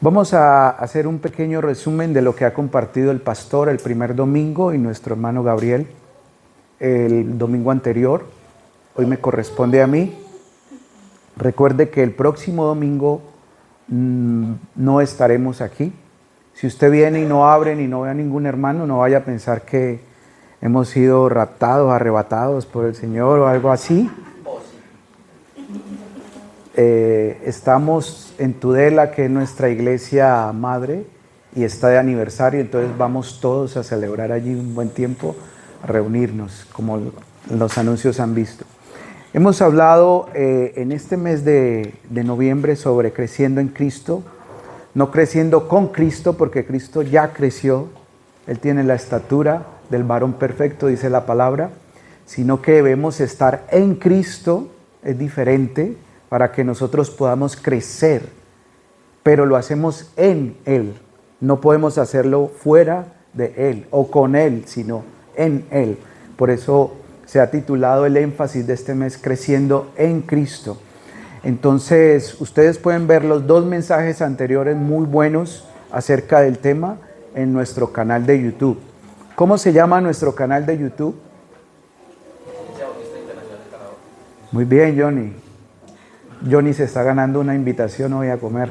Vamos a hacer un pequeño resumen de lo que ha compartido el pastor el primer domingo y nuestro hermano Gabriel el domingo anterior. Hoy me corresponde a mí. Recuerde que el próximo domingo no estaremos aquí. Si usted viene y no abre ni no ve a ningún hermano, no vaya a pensar que hemos sido raptados, arrebatados por el Señor o algo así. Estamos en Tudela, que es nuestra iglesia madre, y está de aniversario, entonces vamos todos a celebrar allí un buen tiempo, a reunirnos, como los anuncios han visto. Hemos hablado en este mes de noviembre sobre creciendo en Cristo, no creciendo con Cristo, porque Cristo ya creció, Él tiene la estatura del varón perfecto, dice la palabra, sino que debemos estar en Cristo, es diferente, para que nosotros podamos crecer, pero lo hacemos en Él. No podemos hacerlo fuera de Él o con Él, sino en Él. Por eso se ha titulado el énfasis de este mes, Creciendo en Cristo. Entonces, ustedes pueden ver los dos mensajes anteriores muy buenos acerca del tema en nuestro canal de YouTube. ¿Cómo se llama nuestro canal de YouTube? Muy bien, Johnny. Johnny se está ganando una invitación hoy a comer.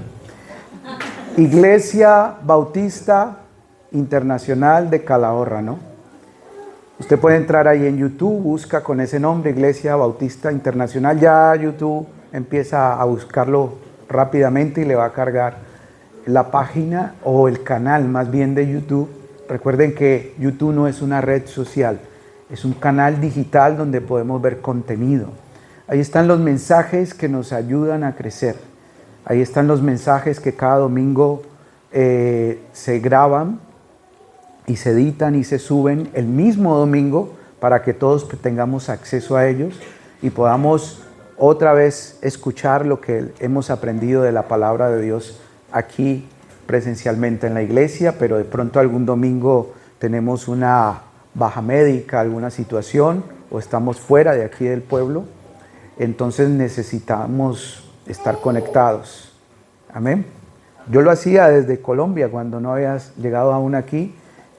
Iglesia Bautista Internacional de Calahorra, ¿no? Usted puede entrar ahí en YouTube, busca con ese nombre, Iglesia Bautista Internacional. Ya YouTube empieza a buscarlo rápidamente y le va a cargar la página o el canal más bien de YouTube. Recuerden que YouTube no es una red social, es un canal digital donde podemos ver contenido. Ahí están los mensajes que nos ayudan a crecer. Ahí están los mensajes que cada domingo se graban y se editan y se suben el mismo domingo para que todos tengamos acceso a ellos y podamos otra vez escuchar lo que hemos aprendido de la palabra de Dios aquí presencialmente en la iglesia, pero de pronto algún domingo tenemos una baja médica, alguna situación o estamos fuera de aquí del pueblo. Entonces necesitamos estar conectados. Amén. Yo lo hacía desde Colombia cuando no habías llegado aún aquí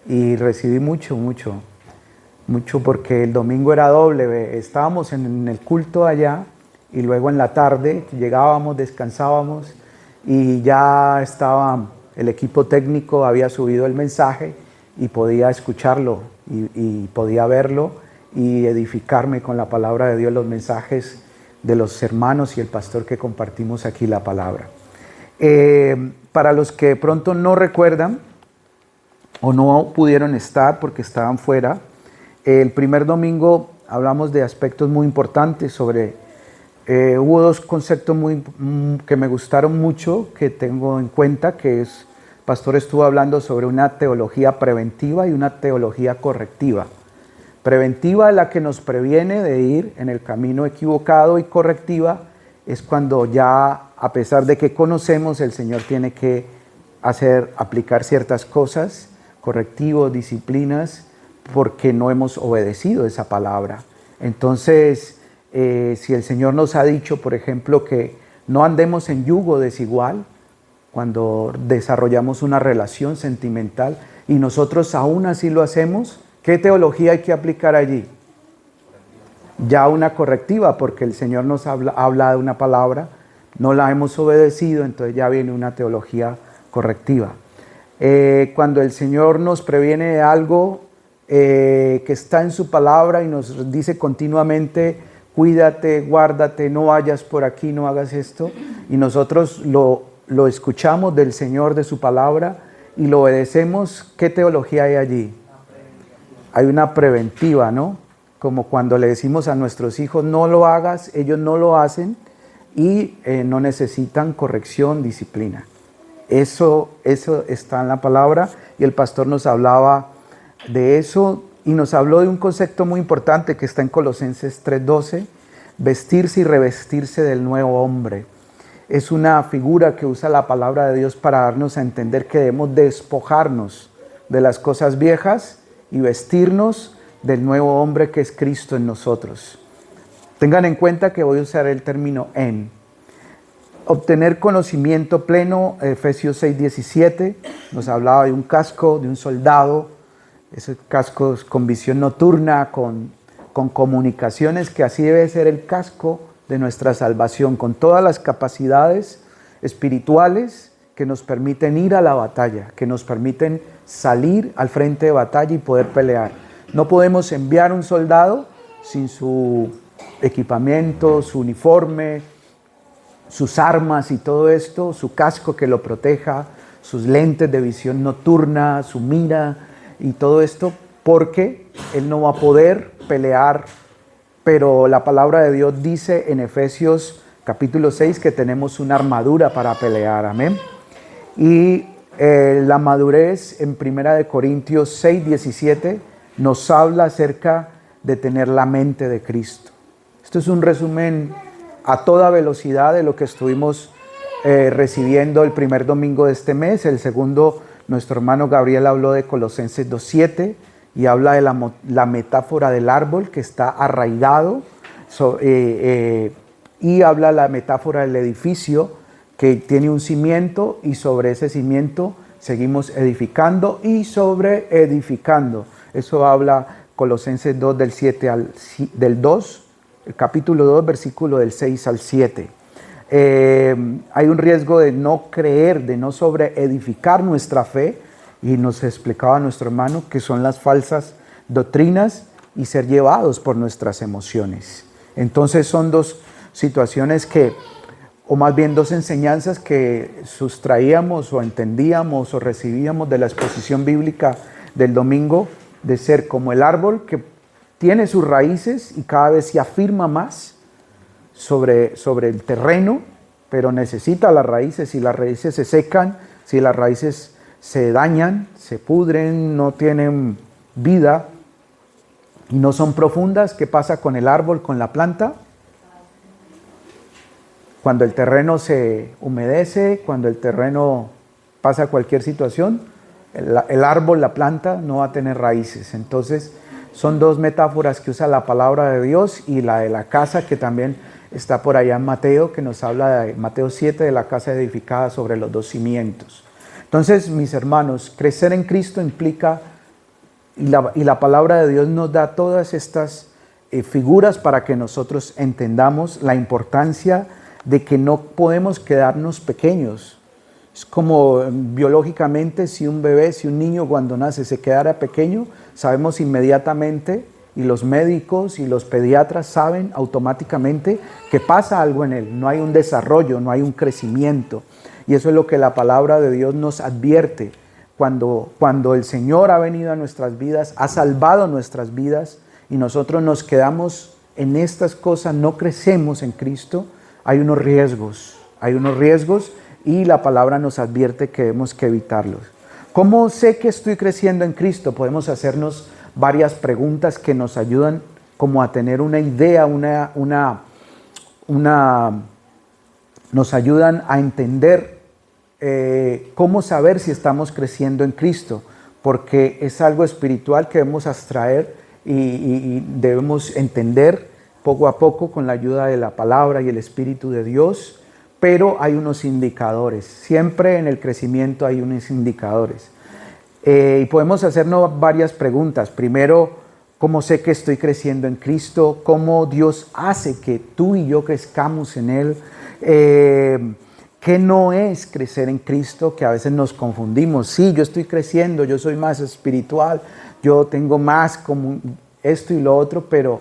y recibí mucho porque el domingo era doble. Estábamos en el culto allá y luego en la tarde llegábamos, descansábamos y ya estaba el equipo técnico, había subido el mensaje y podía escucharlo y podía verlo y edificarme con la palabra de Dios, los mensajes de los hermanos y el pastor que compartimos aquí la palabra. Para los que de pronto no recuerdan o no pudieron estar porque estaban fuera, el primer domingo hablamos de aspectos muy importantes sobre, hubo dos conceptos que me gustaron mucho, que tengo en cuenta, que es, el pastor estuvo hablando sobre una teología preventiva y una teología correctiva. Preventiva es la que nos previene de ir en el camino equivocado y correctiva es cuando ya, a pesar de que conocemos, el Señor tiene que aplicar ciertas cosas, correctivos, disciplinas, porque no hemos obedecido esa palabra. Entonces, si el Señor nos ha dicho, por ejemplo, que no andemos en yugo desigual, cuando desarrollamos una relación sentimental y nosotros aún así lo hacemos, ¿qué teología hay que aplicar allí? Ya una correctiva, porque el Señor nos habla de una palabra, no la hemos obedecido, entonces ya viene una teología correctiva. Cuando el Señor nos previene de algo que está en su palabra y nos dice continuamente, cuídate, guárdate, no vayas por aquí, no hagas esto, y nosotros lo escuchamos del Señor, de su palabra, y lo obedecemos, ¿qué teología hay allí? Hay una preventiva, ¿no? Como cuando le decimos a nuestros hijos, no lo hagas, ellos no lo hacen y no necesitan corrección, disciplina. Eso está en la palabra y el pastor nos hablaba de eso y nos habló de un concepto muy importante que está en Colosenses 3:12, vestirse y revestirse del nuevo hombre. Es una figura que usa la palabra de Dios para darnos a entender que debemos despojarnos de las cosas viejas y vestirnos del nuevo hombre que es Cristo en nosotros. Tengan en cuenta que voy a usar el término en. Obtener conocimiento pleno, Efesios 6:17, nos hablaba de un casco, de un soldado, esos cascos con visión nocturna, con comunicaciones, que así debe ser el casco de nuestra salvación, con todas las capacidades espirituales que nos permiten ir a la batalla, que nos permiten salir al frente de batalla y poder pelear. No podemos enviar un soldado sin su equipamiento, su uniforme, sus armas y todo esto, su casco que lo proteja, sus lentes de visión nocturna, su mira y todo esto, porque él no va a poder pelear. Pero la palabra de Dios dice en Efesios capítulo 6 que tenemos una armadura para pelear, amén. Y la madurez en 1 Corintios 6:17 nos habla acerca de tener la mente de Cristo. Esto es un resumen a toda velocidad de lo que estuvimos recibiendo el primer domingo de este mes. El segundo, nuestro hermano Gabriel habló de Colosenses 2:7 y habla de la metáfora del árbol que está arraigado y habla la metáfora del edificio que tiene un cimiento y sobre ese cimiento seguimos edificando y sobre edificando. Eso habla Colosenses 2 del 2, el capítulo 2, versículo del 6 al 7. Hay un riesgo de no creer, de no sobreedificar nuestra fe, y nos explicaba nuestro hermano que son las falsas doctrinas y ser llevados por nuestras emociones. Entonces son dos situaciones o más bien dos enseñanzas que sustraíamos o entendíamos o recibíamos de la exposición bíblica del domingo, de ser como el árbol que tiene sus raíces y cada vez se afirma más sobre el terreno, pero necesita las raíces. Si las raíces se secan, si las raíces se dañan, se pudren, no tienen vida y no son profundas, ¿qué pasa con el árbol, con la planta? Cuando el terreno se humedece, cuando el terreno pasa cualquier situación, el árbol, la planta, no va a tener raíces. Entonces, son dos metáforas que usa la palabra de Dios, y la de la casa que también está por allá en Mateo, que nos habla de Mateo 7, de la casa edificada sobre los dos cimientos. Entonces, mis hermanos, crecer en Cristo implica, y la palabra de Dios nos da todas estas figuras para que nosotros entendamos la importancia de que no podemos quedarnos pequeños. Es como biológicamente, si un bebé, si un niño cuando nace se quedara pequeño, sabemos inmediatamente, y los médicos y los pediatras saben automáticamente que pasa algo en él, no hay un desarrollo, no hay un crecimiento. Y eso es lo que la palabra de Dios nos advierte. Cuando el Señor ha venido a nuestras vidas, ha salvado nuestras vidas, y nosotros nos quedamos en estas cosas, no crecemos en Cristo, hay unos riesgos, y la palabra nos advierte que debemos que evitarlos. ¿Cómo sé que estoy creciendo en Cristo? Podemos hacernos varias preguntas que nos ayudan como a tener una idea, nos ayudan a entender cómo saber si estamos creciendo en Cristo, porque es algo espiritual que debemos abstraer y debemos entender poco a poco con la ayuda de la palabra y el Espíritu de Dios, pero hay unos indicadores. Siempre en el crecimiento hay unos indicadores. Y podemos hacernos varias preguntas. Primero, ¿cómo sé que estoy creciendo en Cristo? ¿Cómo Dios hace que tú y yo crezcamos en Él? ¿Qué no es crecer en Cristo? Que a veces nos confundimos. Sí, yo estoy creciendo, yo soy más espiritual, yo tengo más como esto y lo otro, pero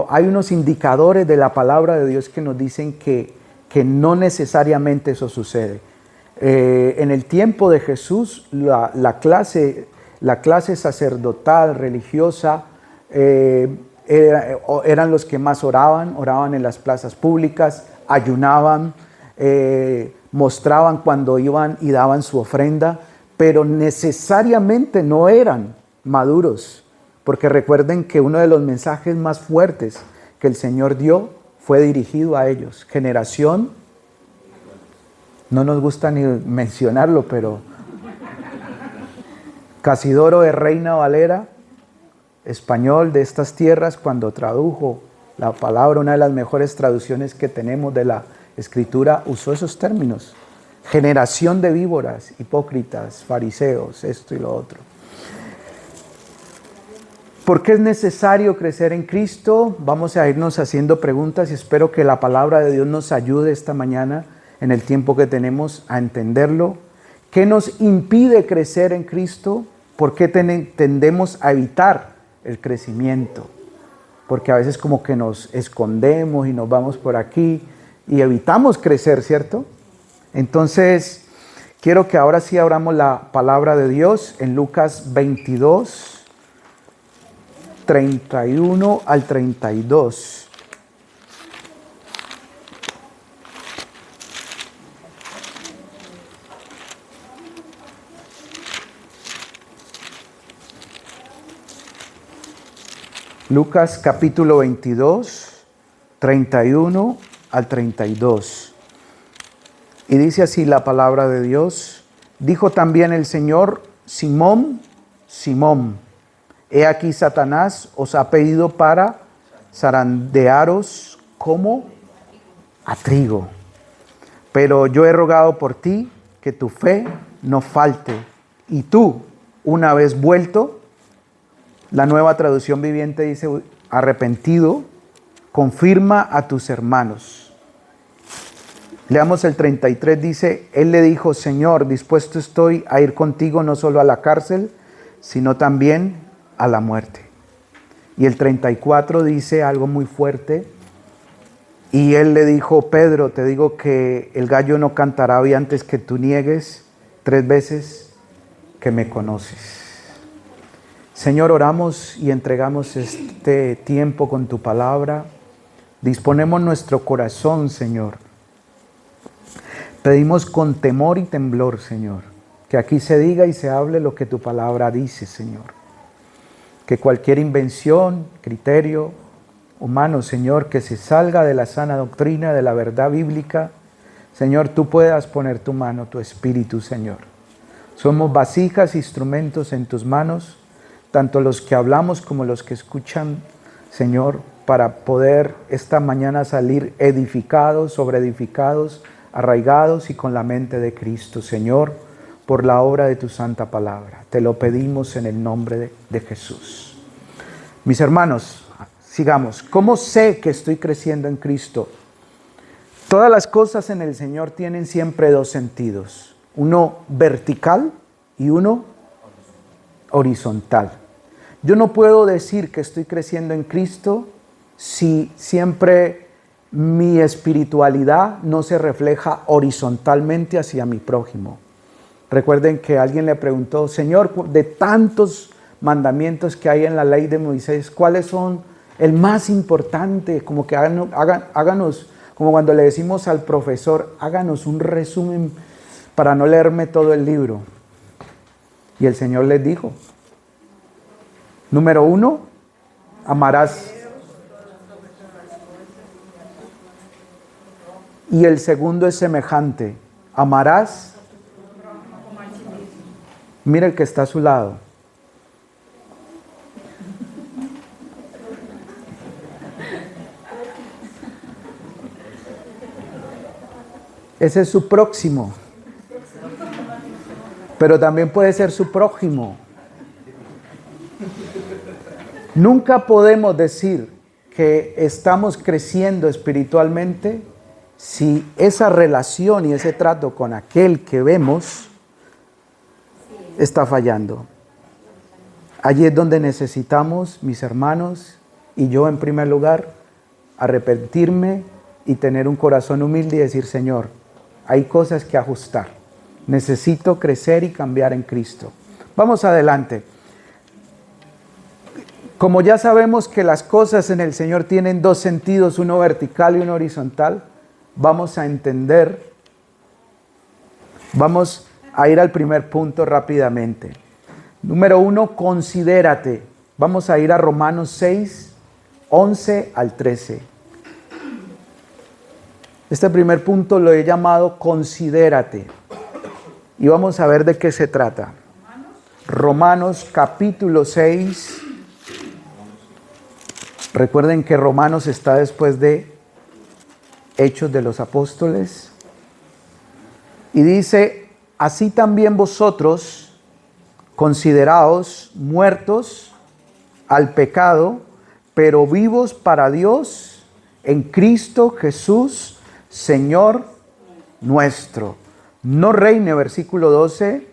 hay unos indicadores de la palabra de Dios que nos dicen que no necesariamente eso sucede. En el tiempo de Jesús, la clase sacerdotal, religiosa, eran los que más oraban en las plazas públicas, ayunaban, mostraban cuando iban y daban su ofrenda, pero necesariamente no eran maduros. Porque recuerden que uno de los mensajes más fuertes que el Señor dio fue dirigido a ellos. Generación, no nos gusta ni mencionarlo, pero Casidoro de Reina Valera, español de estas tierras, cuando tradujo la palabra, una de las mejores traducciones que tenemos de la Escritura usó esos términos. Generación de víboras, hipócritas, fariseos, esto y lo otro. ¿Por qué es necesario crecer en Cristo? Vamos a irnos haciendo preguntas y espero que la palabra de Dios nos ayude esta mañana en el tiempo que tenemos a entenderlo. ¿Qué nos impide crecer en Cristo? ¿Por qué tendemos a evitar el crecimiento? Porque a veces como que nos escondemos y nos vamos por aquí y evitamos crecer, ¿cierto? Entonces, quiero que ahora sí abramos la palabra de Dios en Lucas 22, 31 al 32. Lucas capítulo 22, 31 al 32. Y dice así la palabra de Dios. Dijo también el Señor: Simón, Simón, he aquí Satanás os ha pedido para zarandearos como a trigo. Pero yo he rogado por ti que tu fe no falte. Y tú, una vez vuelto, la Nueva Traducción Viviente dice arrepentido, confirma a tus hermanos. Leamos el 33, dice, él le dijo: Señor, dispuesto estoy a ir contigo no solo a la cárcel, sino también a la muerte. Y el 34 dice algo muy fuerte. Y él le dijo: Pedro, te digo que el gallo no cantará hoy antes que tú niegues 3 veces que me conoces. Señor, oramos y entregamos este tiempo con tu palabra. Disponemos nuestro corazón, Señor. Pedimos con temor y temblor, Señor, que aquí se diga y se hable lo que tu palabra dice, Señor. Que cualquier invención, criterio humano, Señor, que se salga de la sana doctrina, de la verdad bíblica, Señor, tú puedas poner tu mano, tu espíritu, Señor. Somos vasijas, instrumentos en tus manos, tanto los que hablamos como los que escuchan, Señor, para poder esta mañana salir edificados, sobreedificados, arraigados y con la mente de Cristo, Señor, por la obra de tu santa palabra. Te lo pedimos en el nombre de Jesús. Mis hermanos, sigamos. ¿Cómo sé que estoy creciendo en Cristo? Todas las cosas en el Señor tienen siempre 2 sentidos. Uno vertical y uno horizontal. Yo no puedo decir que estoy creciendo en Cristo si siempre mi espiritualidad no se refleja horizontalmente hacia mi prójimo. Recuerden que alguien le preguntó: Señor, de tantos mandamientos que hay en la ley de Moisés, ¿cuáles son el más importante? Como que háganos, como cuando le decimos al profesor, háganos un resumen para no leerme todo el libro. Y el Señor les dijo: número 1, amarás. Y el segundo es semejante: amarás. Mira el que está a su lado. Ese es su próximo. Pero también puede ser su prójimo. Nunca podemos decir que estamos creciendo espiritualmente si esa relación y ese trato con aquel que vemos está fallando. Allí es donde necesitamos, mis hermanos, y yo en primer lugar, arrepentirme y tener un corazón humilde y decir: Señor, hay cosas que ajustar. Necesito crecer y cambiar en Cristo. Vamos adelante. Como ya sabemos que las cosas en el Señor tienen 2 sentidos, uno vertical y uno horizontal, vamos a entender, vamos a ir al primer punto rápidamente. Número 1, considérate. Vamos a ir a Romanos 6, 11 al 13. Este primer punto lo he llamado considérate. Y vamos a ver de qué se trata. Romanos capítulo 6. Recuerden que Romanos está después de Hechos de los Apóstoles. Y dice, así también vosotros, consideraos muertos al pecado, pero vivos para Dios en Cristo Jesús, Señor nuestro. No reine, versículo 12,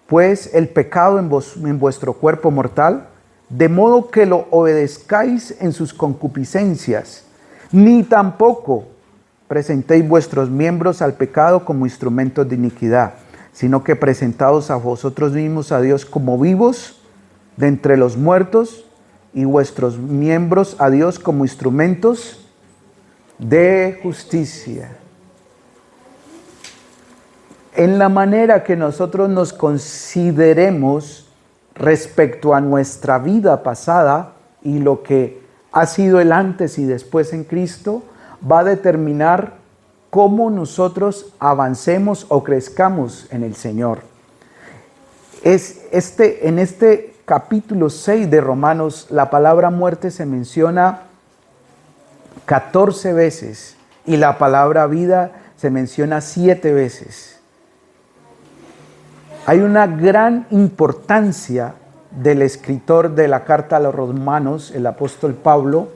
pues el pecado en vuestro cuerpo mortal, de modo que lo obedezcáis en sus concupiscencias, ni tampoco presentéis vuestros miembros al pecado como instrumentos de iniquidad, sino que presentaos a vosotros mismos a Dios como vivos de entre los muertos, y vuestros miembros a Dios como instrumentos de justicia. En la manera que nosotros nos consideremos respecto a nuestra vida pasada y lo que ha sido el antes y después en Cristo, va a determinar cómo nosotros avancemos o crezcamos en el Señor. En este capítulo 6 de Romanos, la palabra muerte se menciona 14 veces y la palabra vida se menciona 7 veces. Hay una gran importancia del escritor de la carta a los Romanos, el apóstol Pablo,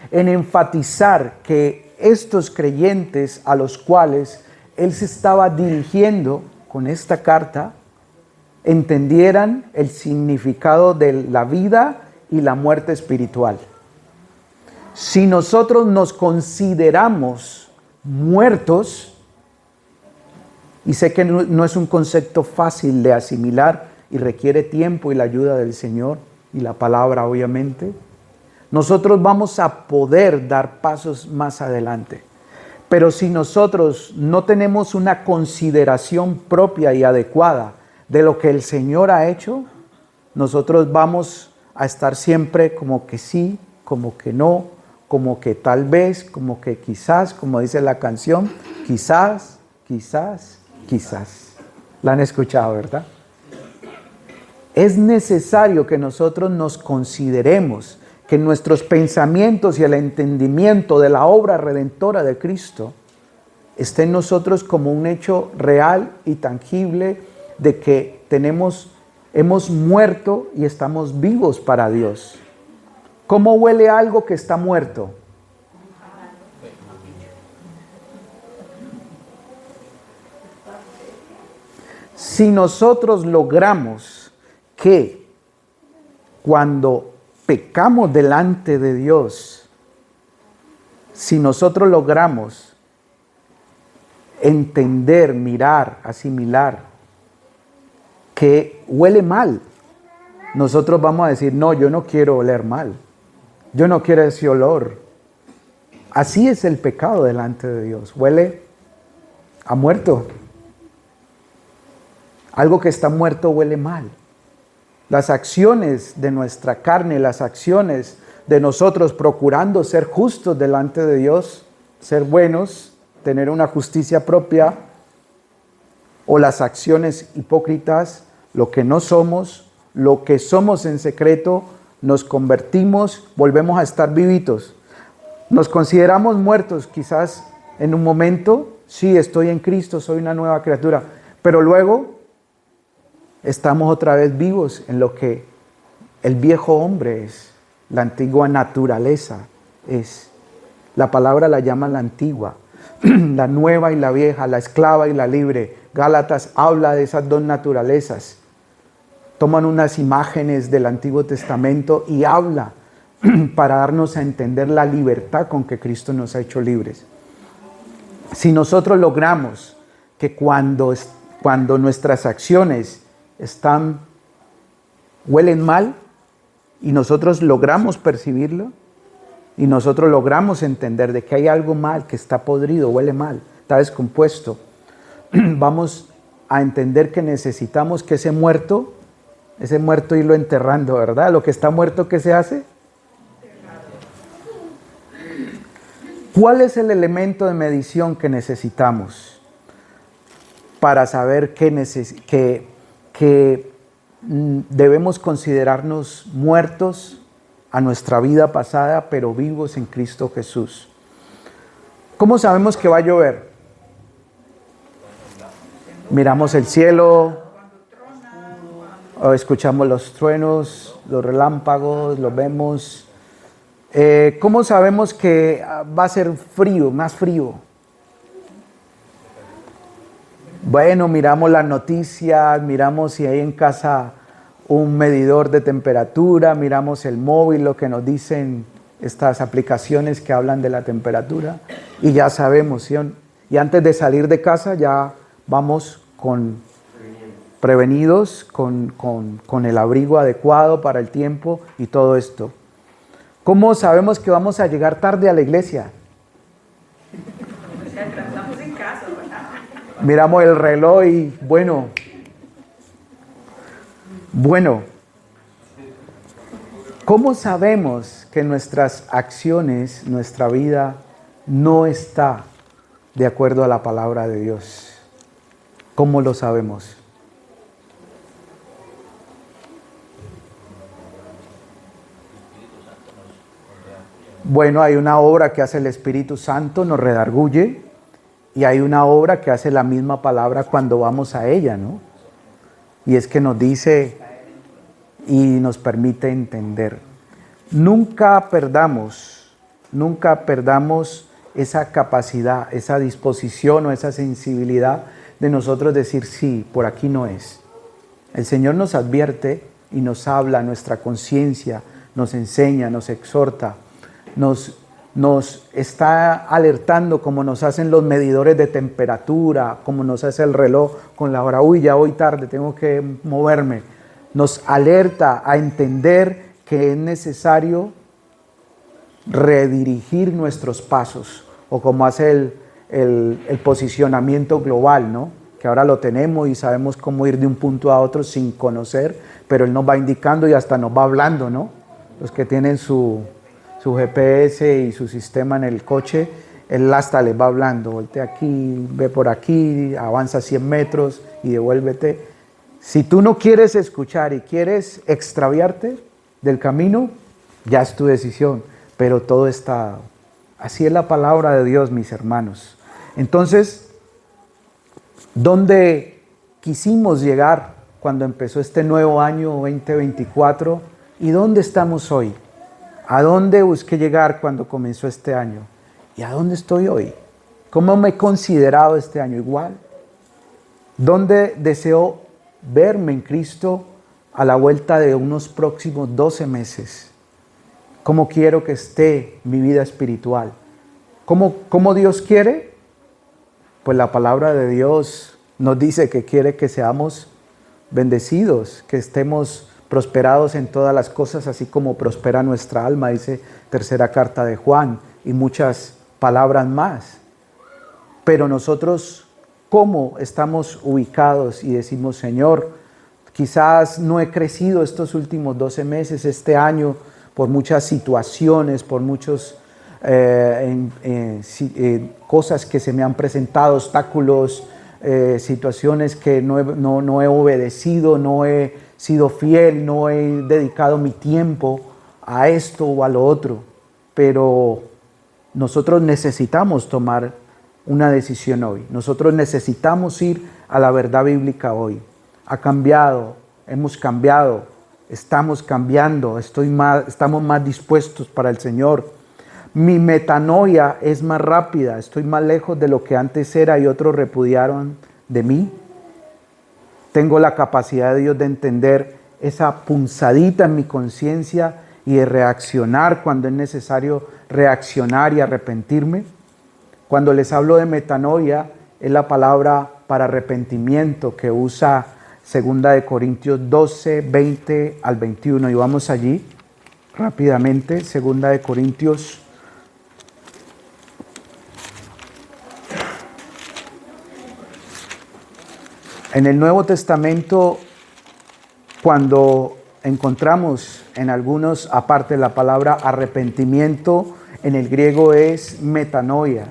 en enfatizar que estos creyentes a los cuales él se estaba dirigiendo con esta carta, entendieran el significado de la vida y la muerte espiritual. Si nosotros nos consideramos muertos, y sé que no es un concepto fácil de asimilar y requiere tiempo y la ayuda del Señor y la palabra, obviamente, nosotros vamos a poder dar pasos más adelante. Pero si nosotros no tenemos una consideración propia y adecuada de lo que el Señor ha hecho, nosotros vamos a estar siempre como que sí, como que no, como que tal vez, como que quizás, como dice la canción, quizás, quizás, quizás. La han escuchado, ¿verdad? Es necesario que nosotros nos consideremos, que nuestros pensamientos y el entendimiento de la obra redentora de Cristo esté en nosotros como un hecho real y tangible de que hemos muerto y estamos vivos para Dios. ¿Cómo huele algo que está muerto? Si nosotros logramos que cuando pecamos delante de Dios, si nosotros logramos entender, mirar, asimilar que huele mal, nosotros vamos a decir, no, yo no quiero oler mal, yo no quiero ese olor. Así es el pecado delante de Dios, huele a muerto. Algo que está muerto huele mal. Las acciones de nuestra carne, las acciones de nosotros procurando ser justos delante de Dios, ser buenos, tener una justicia propia, o las acciones hipócritas, lo que no somos, lo que somos en secreto, nos convertimos, volvemos a estar vivitos. Nos consideramos muertos, quizás en un momento, sí, estoy en Cristo, soy una nueva criatura, pero luego estamos otra vez vivos en lo que el viejo hombre es, la antigua naturaleza es. La palabra la llama la antigua, la nueva y la vieja, la esclava y la libre. Gálatas habla de esas dos naturalezas. Toman unas imágenes del Antiguo Testamento y habla para darnos a entender la libertad con que Cristo nos ha hecho libres. Si nosotros logramos que cuando nuestras acciones huelen mal y nosotros logramos percibirlo y nosotros logramos entender de que hay algo mal, que está podrido, huele mal, está descompuesto, vamos a entender que necesitamos que ese muerto irlo enterrando, ¿verdad? Lo que está muerto, ¿qué se hace? ¿Cuál es el elemento de medición que necesitamos para saber que debemos considerarnos muertos a nuestra vida pasada, pero vivos en Cristo Jesús? ¿Cómo sabemos que va a llover? Miramos el cielo, o escuchamos los truenos, los relámpagos, los vemos. ¿Cómo sabemos que va a ser frío, más frío? Bueno, miramos las noticias, miramos si hay en casa un medidor de temperatura, miramos el móvil, lo que nos dicen estas aplicaciones que hablan de la temperatura, y ya sabemos, ¿sí? Y antes de salir de casa ya vamos prevenidos, con el abrigo adecuado para el tiempo y todo esto. ¿Cómo sabemos que vamos a llegar tarde a la iglesia? Miramos el reloj y bueno, ¿cómo sabemos que nuestras acciones, nuestra vida no está de acuerdo a la palabra de Dios? ¿Cómo lo sabemos? Bueno, hay una obra que hace el Espíritu Santo, nos redarguye, y hay una obra que hace la misma palabra cuando vamos a ella, ¿no? Y es que nos dice y nos permite entender. Nunca perdamos esa capacidad, esa disposición o esa sensibilidad de nosotros decir, sí, por aquí no es. El Señor nos advierte y nos habla a nuestra conciencia, nos enseña, nos exhorta, nos está alertando como nos hacen los medidores de temperatura, como nos hace el reloj con la hora, uy, ya voy tarde, tengo que moverme. Nos alerta a entender que es necesario redirigir nuestros pasos, o como hace el posicionamiento global, ¿no? Que ahora lo tenemos y sabemos cómo ir de un punto a otro sin conocer, pero Él nos va indicando y hasta nos va hablando, ¿no? Los que tienen su GPS y su sistema en el coche, Él hasta les va hablando, voltea aquí, ve por aquí, avanza 100 metros y devuélvete. Si tú no quieres escuchar y quieres extraviarte del camino, ya es tu decisión, pero todo está dado. Así es la palabra de Dios, mis hermanos. Entonces, ¿dónde quisimos llegar cuando empezó este nuevo año 2024? ¿Y dónde estamos hoy? ¿A dónde busqué llegar cuando comenzó este año? ¿Y a dónde estoy hoy? ¿Cómo me he considerado este año? Igual. ¿Dónde deseo verme en Cristo a la vuelta de unos próximos 12 meses? ¿Cómo quiero que esté mi vida espiritual? ¿Cómo Dios quiere? Pues la palabra de Dios nos dice que quiere que seamos bendecidos, que estemos prosperados en todas las cosas, así como prospera nuestra alma, dice tercera carta de Juan, y muchas palabras más. Pero nosotros, ¿cómo estamos ubicados? Y decimos, Señor, quizás no he crecido estos últimos 12 meses, este año, por muchas situaciones, por muchas cosas que se me han presentado, obstáculos, situaciones que no he obedecido, no he sido fiel, no he dedicado mi tiempo a esto o a lo otro, pero nosotros necesitamos tomar una decisión hoy. Nosotros necesitamos ir a la verdad bíblica hoy. Ha cambiado, hemos cambiado, estamos cambiando, estamos más dispuestos para el Señor. Mi metanoia es más rápida, estoy más lejos de lo que antes era y otros repudiaron de mí. Tengo la capacidad de Dios de entender esa punzadita en mi conciencia y de reaccionar cuando es necesario reaccionar y arrepentirme. Cuando les hablo de metanoia, es la palabra para arrepentimiento que usa 2 Corintios 12, 20 al 21. Y vamos allí rápidamente, 2 Corintios. En el Nuevo Testamento, cuando encontramos en algunos, aparte de la palabra arrepentimiento, en el griego es metanoia.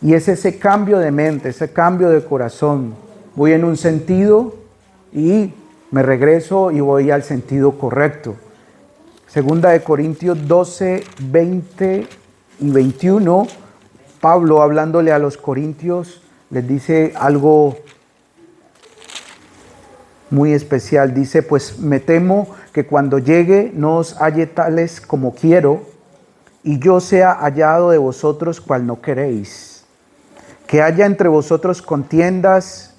Y es ese cambio de mente, ese cambio de corazón. Voy en un sentido y me regreso y voy al sentido correcto. 2 Corintios 12, 20 y 21 Pablo, hablándole a los corintios, les dice algo muy especial. Dice, pues me temo que cuando llegue no os halle tales como quiero, y yo sea hallado de vosotros cual no queréis. Que haya entre vosotros contiendas,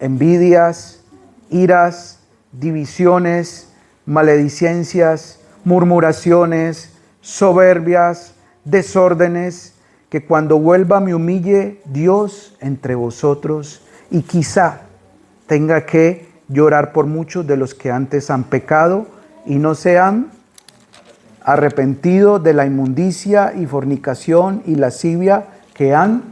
envidias, iras, divisiones, maledicencias, murmuraciones, soberbias, desórdenes, que cuando vuelva me humille Dios entre vosotros, y quizá tenga que llorar por muchos de los que antes han pecado y no se han arrepentido de la inmundicia y fornicación y lascivia que han.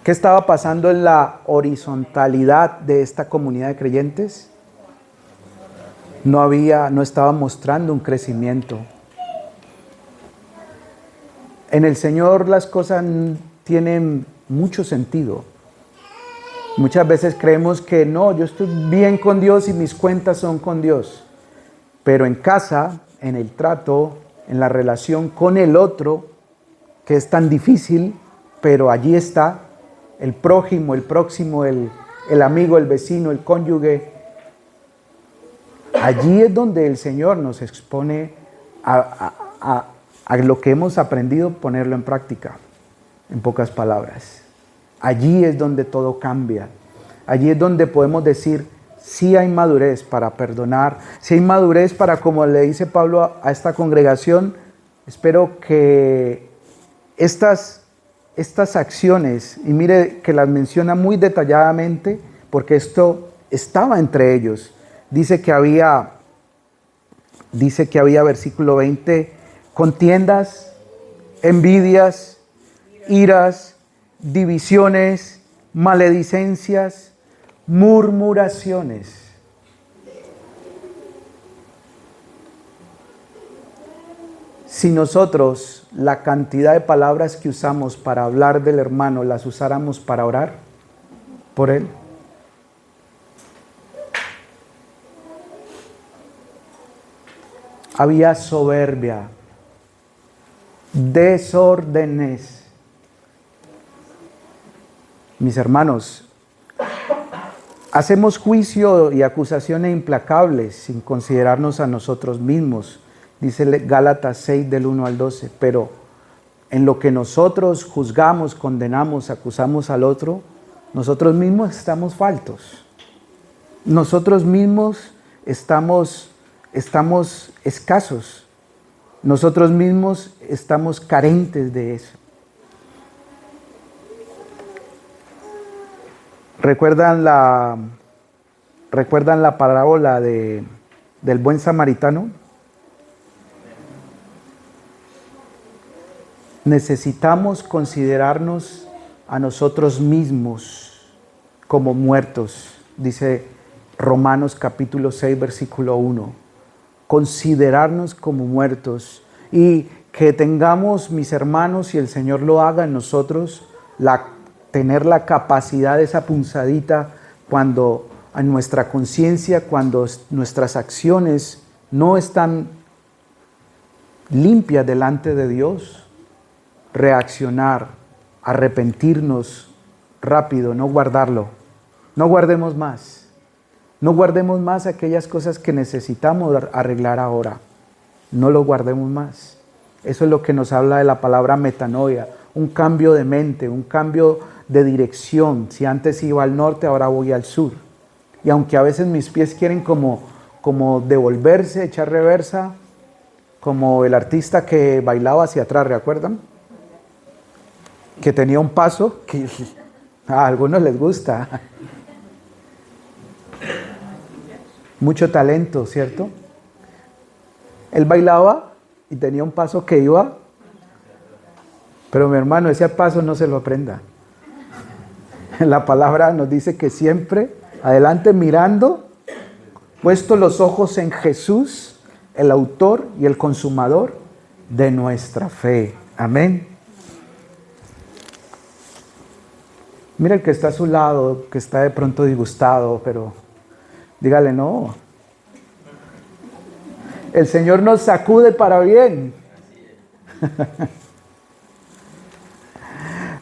¿Qué estaba pasando en la horizontalidad de esta comunidad de creyentes? No estaba mostrando un crecimiento. En el Señor las cosas tienen mucho sentido. Muchas veces creemos que no, yo estoy bien con Dios y mis cuentas son con Dios. Pero en casa, en el trato, en la relación con el otro, que es tan difícil, pero allí está el prójimo, el próximo, el amigo, el vecino, el cónyuge. Allí es donde el Señor nos expone a lo que hemos aprendido, ponerlo en práctica, en pocas palabras. Allí es donde todo cambia. Allí es donde podemos decir, sí hay madurez para perdonar, sí hay madurez para, como le dice Pablo a esta congregación, espero que estas acciones, y mire que las menciona muy detalladamente, porque esto estaba entre ellos. Dice que había, versículo 20, contiendas, envidias, iras, divisiones, maledicencias, murmuraciones. Si nosotros la cantidad de palabras que usamos para hablar del hermano las usáramos para orar por él, había soberbia, desórdenes. Mis hermanos, hacemos juicio y acusaciones implacables sin considerarnos a nosotros mismos. Dice Gálatas 6 del 1 al 12, pero en lo que nosotros juzgamos, condenamos, acusamos al otro, nosotros mismos estamos faltos. Nosotros mismos estamos escasos. Nosotros mismos estamos carentes de eso. ¿Recuerdan la parábola del buen samaritano? Necesitamos considerarnos a nosotros mismos como muertos, dice Romanos capítulo 6, versículo 1. Considerarnos como muertos y que tengamos, mis hermanos, y el Señor lo haga en nosotros, tener la capacidad de esa punzadita cuando en nuestra conciencia, cuando nuestras acciones no están limpias delante de Dios, reaccionar, arrepentirnos rápido, no guardarlo. No guardemos más. No guardemos más aquellas cosas que necesitamos arreglar ahora. No lo guardemos más. Eso es lo que nos habla de la palabra metanoia, un cambio de mente, un cambio de dirección. Si antes iba al norte, ahora voy al sur. Y aunque a veces mis pies quieren como devolverse, echar reversa, como el artista que bailaba hacia atrás, ¿recuerdan? Que tenía un paso que a algunos les gusta. Mucho talento, ¿cierto? Él bailaba y tenía un paso que iba, pero mi hermano, ese paso no se lo aprenda. La palabra nos dice que siempre adelante mirando, puesto los ojos en Jesús, el autor y el consumador de nuestra fe. Amén. Mira el que está a su lado, que está de pronto disgustado, pero dígale no. El Señor nos sacude para bien.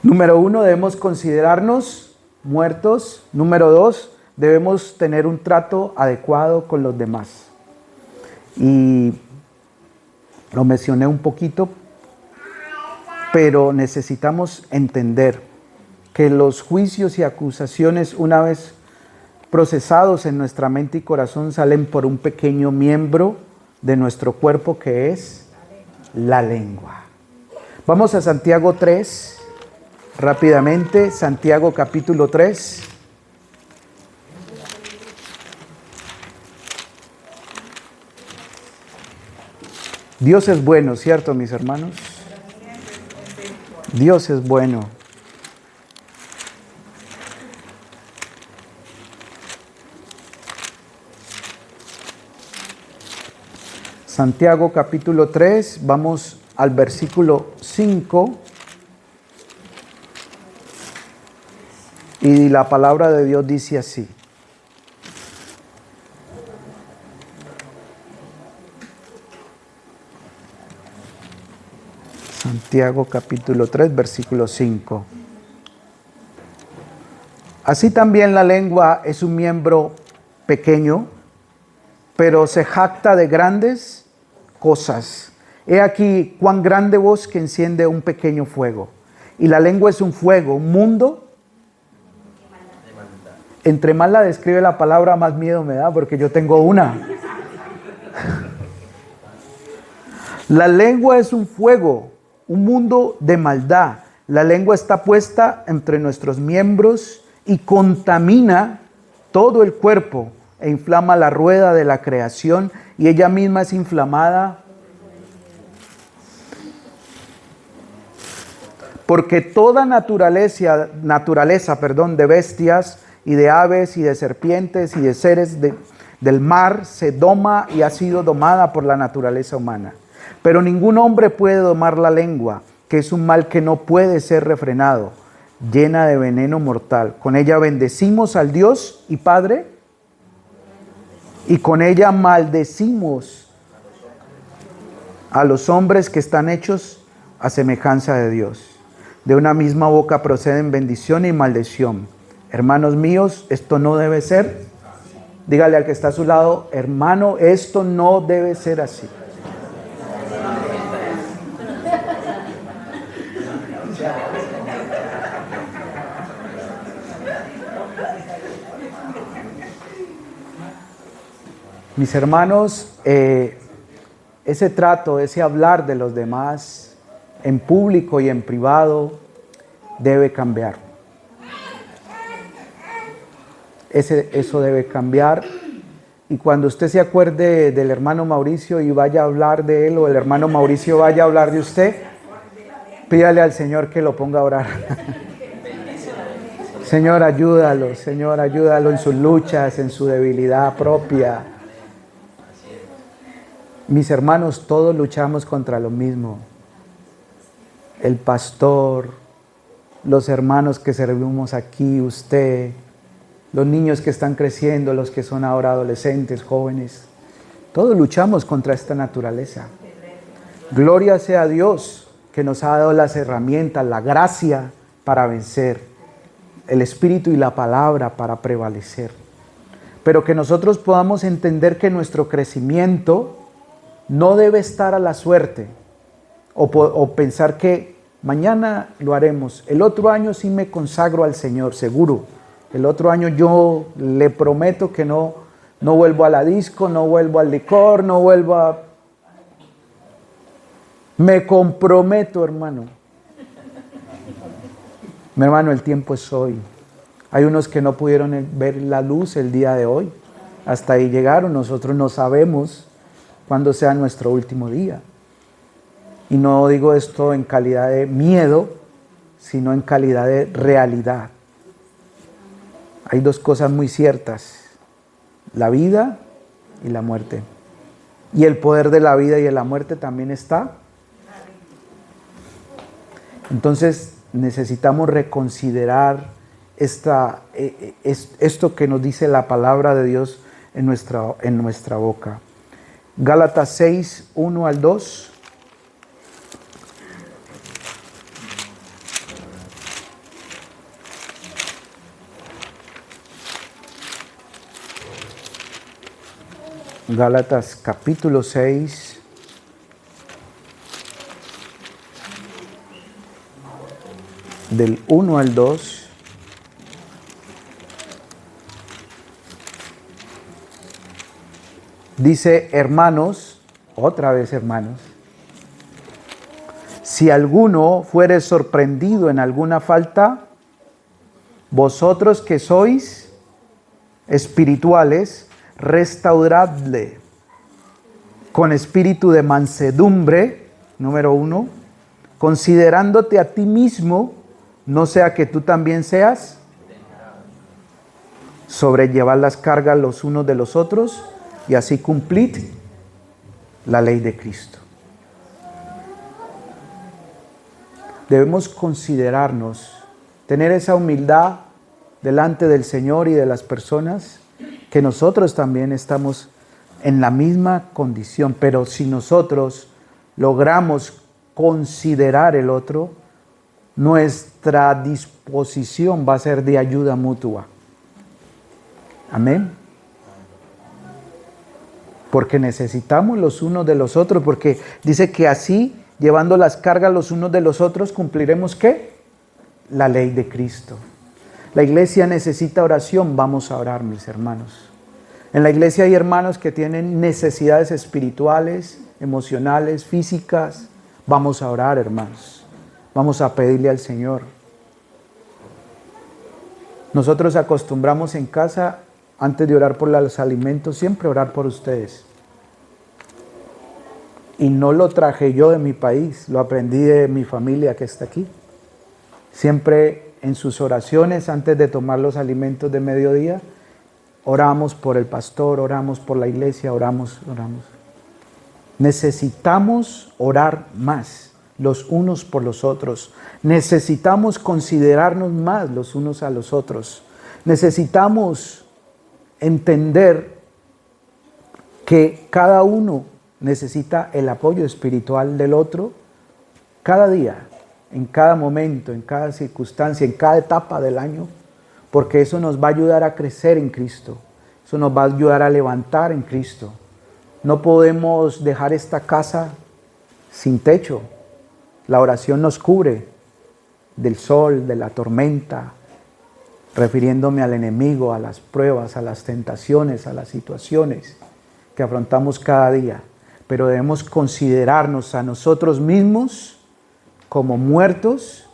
Número 1, debemos considerarnos muertos. Número 2, debemos tener un trato adecuado con los demás. Y lo mencioné un poquito, pero necesitamos entender que los juicios y acusaciones, una vez procesados en nuestra mente y corazón, salen por un pequeño miembro de nuestro cuerpo que es la lengua. Vamos a Santiago 3, rápidamente, Santiago capítulo 3. Dios es bueno, ¿cierto, mis hermanos? Dios es bueno. Santiago capítulo 3, vamos al versículo 5. Y la palabra de Dios dice así. Santiago capítulo 3, versículo 5. Así también la lengua es un miembro pequeño, pero se jacta de grandes cosas. He aquí cuán grande voz que enciende un pequeño fuego. Y la lengua es un fuego, un mundo. Entre más la describe la palabra, más miedo me da, porque yo tengo una. La lengua es un fuego, un mundo de maldad. La lengua está puesta entre nuestros miembros y contamina todo el cuerpo e inflama la rueda de la creación, y ella misma es inflamada. Porque toda naturaleza, de bestias y de aves y de serpientes y de seres del mar se doma y ha sido domada por la naturaleza humana. Pero ningún hombre puede domar la lengua, que es un mal que no puede ser refrenado, llena de veneno mortal. Con ella bendecimos al Dios y Padre, y con ella maldecimos a los hombres que están hechos a semejanza de Dios. De una misma boca proceden bendición y maldición. Hermanos míos, esto no debe ser. Dígale al que está a su lado, hermano, esto no debe ser así. Mis hermanos, ese trato, ese hablar de los demás en público y en privado debe cambiar. Eso debe cambiar. Y cuando usted se acuerde del hermano Mauricio y vaya a hablar de él, o el hermano Mauricio vaya a hablar de usted, pídale al Señor que lo ponga a orar. Señor, ayúdalo en sus luchas, en su debilidad propia. Mis hermanos, todos luchamos contra lo mismo. El pastor, los hermanos que servimos aquí, usted, los niños que están creciendo, los que son ahora adolescentes, jóvenes. Todos luchamos contra esta naturaleza. Gloria sea a Dios que nos ha dado las herramientas, la gracia para vencer, el espíritu y la palabra para prevalecer. Pero que nosotros podamos entender que nuestro crecimiento no debe estar a la suerte o pensar que mañana lo haremos. El otro año sí me consagro al Señor, seguro. El otro año yo le prometo que no vuelvo a la disco, no vuelvo al licor, no vuelvo a... Me comprometo, hermano. Mi hermano, el tiempo es hoy. Hay unos que no pudieron ver la luz el día de hoy. Hasta ahí llegaron. Nosotros no sabemos cuándo sea nuestro último día. Y no digo esto en calidad de miedo, sino en calidad de realidad. Hay dos cosas muy ciertas: la vida y la muerte. Y el poder de la vida y de la muerte también está. Entonces necesitamos reconsiderar esto que nos dice la palabra de Dios en nuestra boca. Gálatas 6, 1 al 2. Gálatas capítulo 6. Del 1 al 2. Dice, hermanos, otra vez hermanos, si alguno fuere sorprendido en alguna falta, vosotros que sois espirituales, restauradle con espíritu de mansedumbre, número 1, considerándote a ti mismo, no sea que tú también seas sobrellevar las cargas los unos de los otros y así cumplid la ley de Cristo. Debemos considerarnos, tener esa humildad delante del Señor y de las personas, que nosotros también estamos en la misma condición, pero si nosotros logramos considerar el otro, nuestra disposición va a ser de ayuda mutua. Amén. Porque necesitamos los unos de los otros, porque dice que así, llevando las cargas los unos de los otros, cumpliremos ¿qué? La ley de Cristo. La iglesia necesita oración, vamos a orar, mis hermanos. En la iglesia hay hermanos que tienen necesidades espirituales, emocionales, físicas. Vamos a orar, hermanos. Vamos a pedirle al Señor. Nosotros acostumbramos en casa, antes de orar por los alimentos, siempre orar por ustedes. Y no lo traje yo de mi país, lo aprendí de mi familia que está aquí. Siempre en sus oraciones, antes de tomar los alimentos de mediodía, oramos por el pastor, oramos por la iglesia, oramos. Necesitamos orar más los unos por los otros. Necesitamos considerarnos más los unos a los otros. Necesitamos entender que cada uno necesita el apoyo espiritual del otro cada día, en cada momento, en cada circunstancia, en cada etapa del año, porque eso nos va a ayudar a crecer en Cristo, eso nos va a ayudar a levantar en Cristo. No podemos dejar esta casa sin techo. La oración nos cubre del sol, de la tormenta, refiriéndome al enemigo, a las pruebas, a las tentaciones, a las situaciones que afrontamos cada día. Pero debemos considerarnos a nosotros mismos como muertos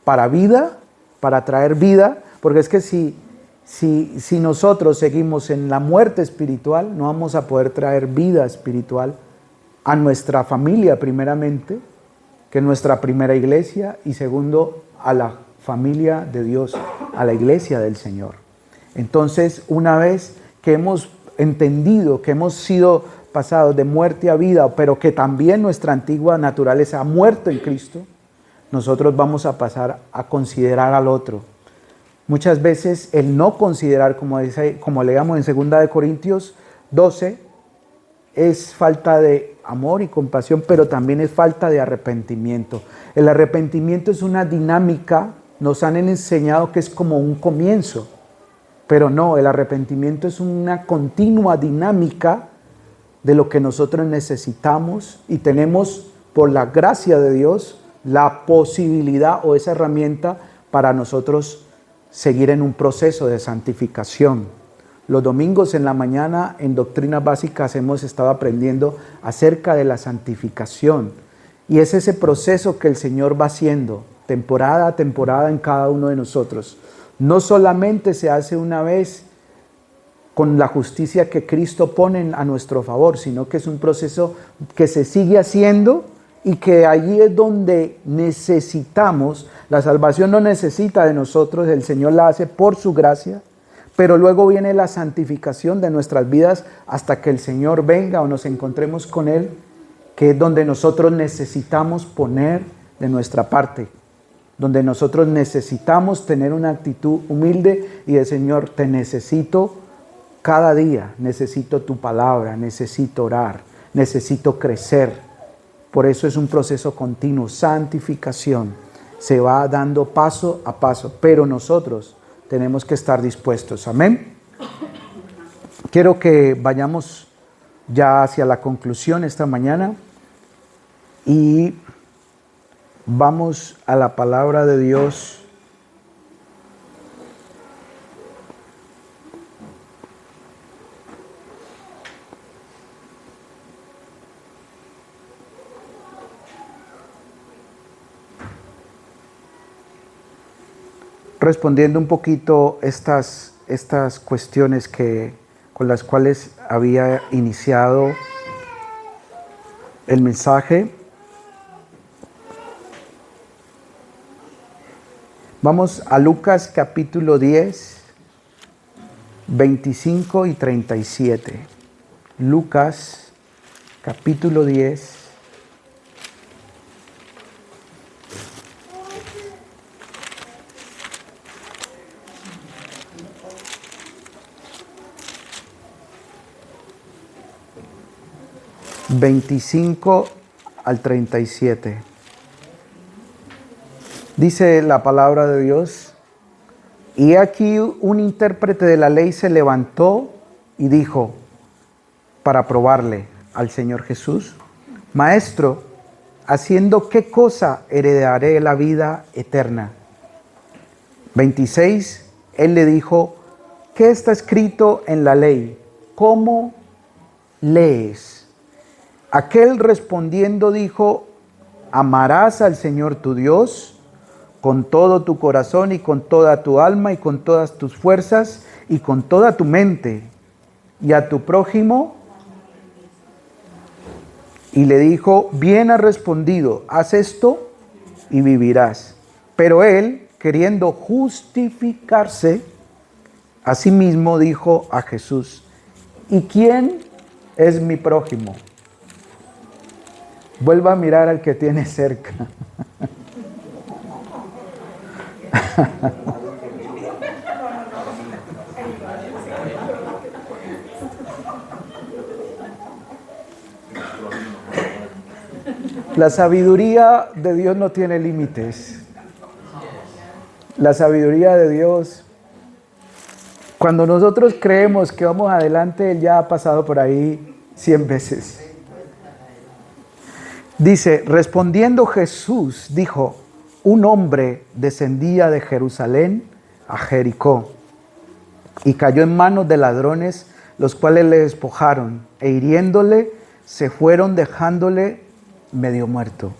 para vida, para traer vida, porque es que si nosotros seguimos en la muerte espiritual, no vamos a poder traer vida espiritual a nuestra familia primeramente, que es nuestra primera iglesia, y segundo, a la familia de Dios, a la iglesia del Señor. Entonces, una vez que hemos entendido que hemos sido pasados de muerte a vida, pero que también nuestra antigua naturaleza ha muerto en Cristo, nosotros vamos a pasar a considerar al otro. Muchas veces el no considerar, como leamos en 2 de Corintios 12, es falta de amor y compasión, pero también es falta de arrepentimiento. El arrepentimiento es una dinámica, nos han enseñado que es como un comienzo, pero no, el arrepentimiento es una continua dinámica de lo que nosotros necesitamos y tenemos, por la gracia de Dios, la posibilidad o esa herramienta para nosotros seguir en un proceso de santificación. Los domingos en la mañana en Doctrinas Básicas hemos estado aprendiendo acerca de la santificación y es ese proceso que el Señor va haciendo temporada a temporada en cada uno de nosotros. No solamente se hace una vez con la justicia que Cristo pone a nuestro favor, sino que es un proceso que se sigue haciendo y que allí es donde necesitamos. La salvación no necesita de nosotros, el Señor la hace por su gracia, pero luego viene la santificación de nuestras vidas hasta que el Señor venga o nos encontremos con Él, que es donde nosotros necesitamos poner de nuestra parte, donde nosotros necesitamos tener una actitud humilde y de Señor, te necesito cada día, necesito tu palabra, necesito orar, necesito crecer. Por eso es un proceso continuo, santificación. Se va dando paso a paso, pero nosotros tenemos que estar dispuestos. Amén. Quiero que vayamos ya hacia la conclusión esta mañana y vamos a la palabra de Dios. Respondiendo un poquito estas cuestiones con las cuales había iniciado el mensaje. Vamos a Lucas capítulo 10, 25 y 37. Lucas capítulo 10. ...25 al 37. Dice la palabra de Dios: y aquí un intérprete de la ley se levantó y dijo, para probarle al Señor Jesús: Maestro, ¿haciendo qué cosa heredaré la vida eterna? 26. Él le dijo: ¿qué está escrito en la ley? ¿Cómo lees? Aquel respondiendo dijo: amarás al Señor tu Dios con todo tu corazón y con toda tu alma y con todas tus fuerzas y con toda tu mente, y a tu prójimo. Y le dijo: bien has respondido, haz esto y vivirás. Pero él, queriendo justificarse a sí mismo, dijo a Jesús: ¿y quién es mi prójimo? Vuelva a mirar al que tiene cerca. La sabiduría de Dios no tiene límites. La sabiduría de Dios, cuando nosotros creemos que vamos adelante, Él ya ha pasado por ahí 100 veces. Dice: respondiendo Jesús dijo: un hombre descendía de Jerusalén a Jericó y cayó en manos de ladrones, los cuales le despojaron e hiriéndole se fueron, dejándole medio muerto.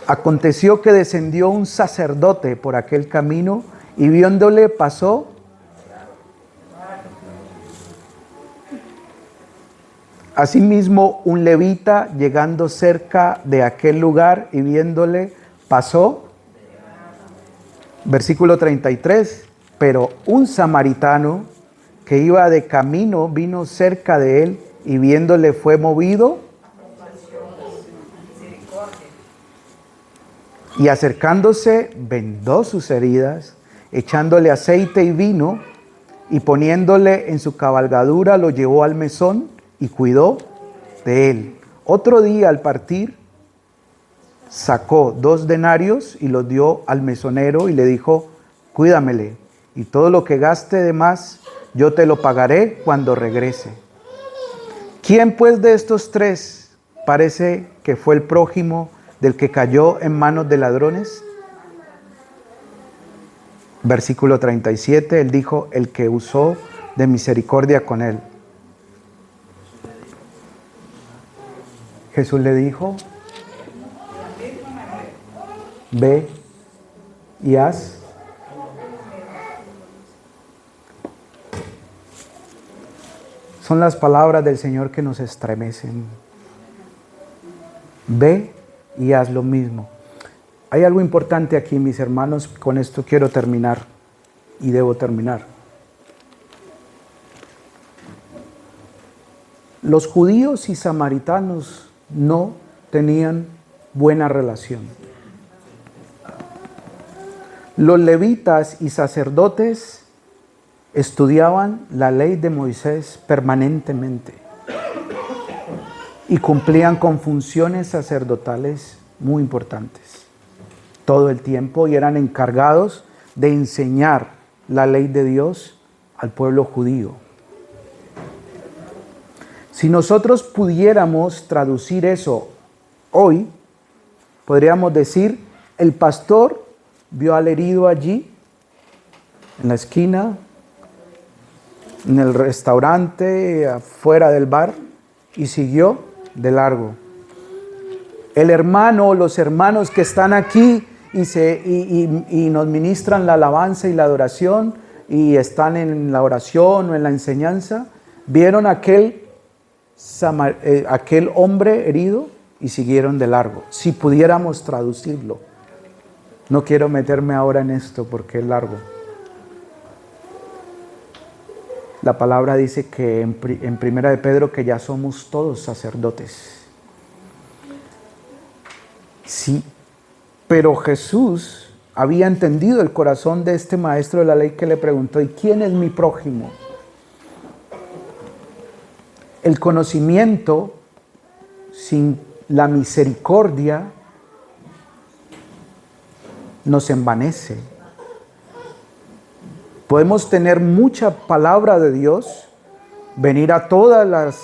Aconteció que descendió un sacerdote por aquel camino y viéndole pasó. Asimismo, un levita, llegando cerca de aquel lugar y viéndole, pasó. Versículo 33. Pero un samaritano que iba de camino vino cerca de él y viéndole fue movido. Y acercándose, vendó sus heridas, echándole aceite y vino, y poniéndole en su cabalgadura, lo llevó al mesón y cuidó de él. Otro día, al partir, sacó 2 denarios y los dio al mesonero y le dijo: cuídamele, y todo lo que gaste de más, yo te lo pagaré cuando regrese. ¿Quién pues de estos 3 parece que fue el prójimo del que cayó en manos de ladrones? Versículo 37, él dijo: el que usó de misericordia con él. Jesús le dijo: ve y haz. Son las palabras del Señor que nos estremecen. Ve y haz lo mismo. Hay algo importante aquí, mis hermanos, con esto quiero terminar y debo terminar. Los judíos y samaritanos no tenían buena relación. Los levitas y sacerdotes estudiaban la ley de Moisés permanentemente y cumplían con funciones sacerdotales muy importantes todo el tiempo y eran encargados de enseñar la ley de Dios al pueblo judío. Si nosotros pudiéramos traducir eso hoy, podríamos decir, el pastor vio al herido allí, en la esquina, en el restaurante, afuera del bar, y siguió de largo. El hermano, los hermanos que están aquí y nos ministran la alabanza y la adoración, y están en la oración o en la enseñanza, vieron aquel hombre herido y siguieron de largo. Si pudiéramos traducirlo. No quiero meterme ahora en esto porque es largo. La palabra dice que en Primera de Pedro que ya somos todos sacerdotes. Sí, pero Jesús había entendido el corazón de este maestro de la ley que le preguntó, ¿y quién es mi prójimo? El conocimiento sin la misericordia nos envanece. Podemos tener mucha palabra de Dios, venir a todos los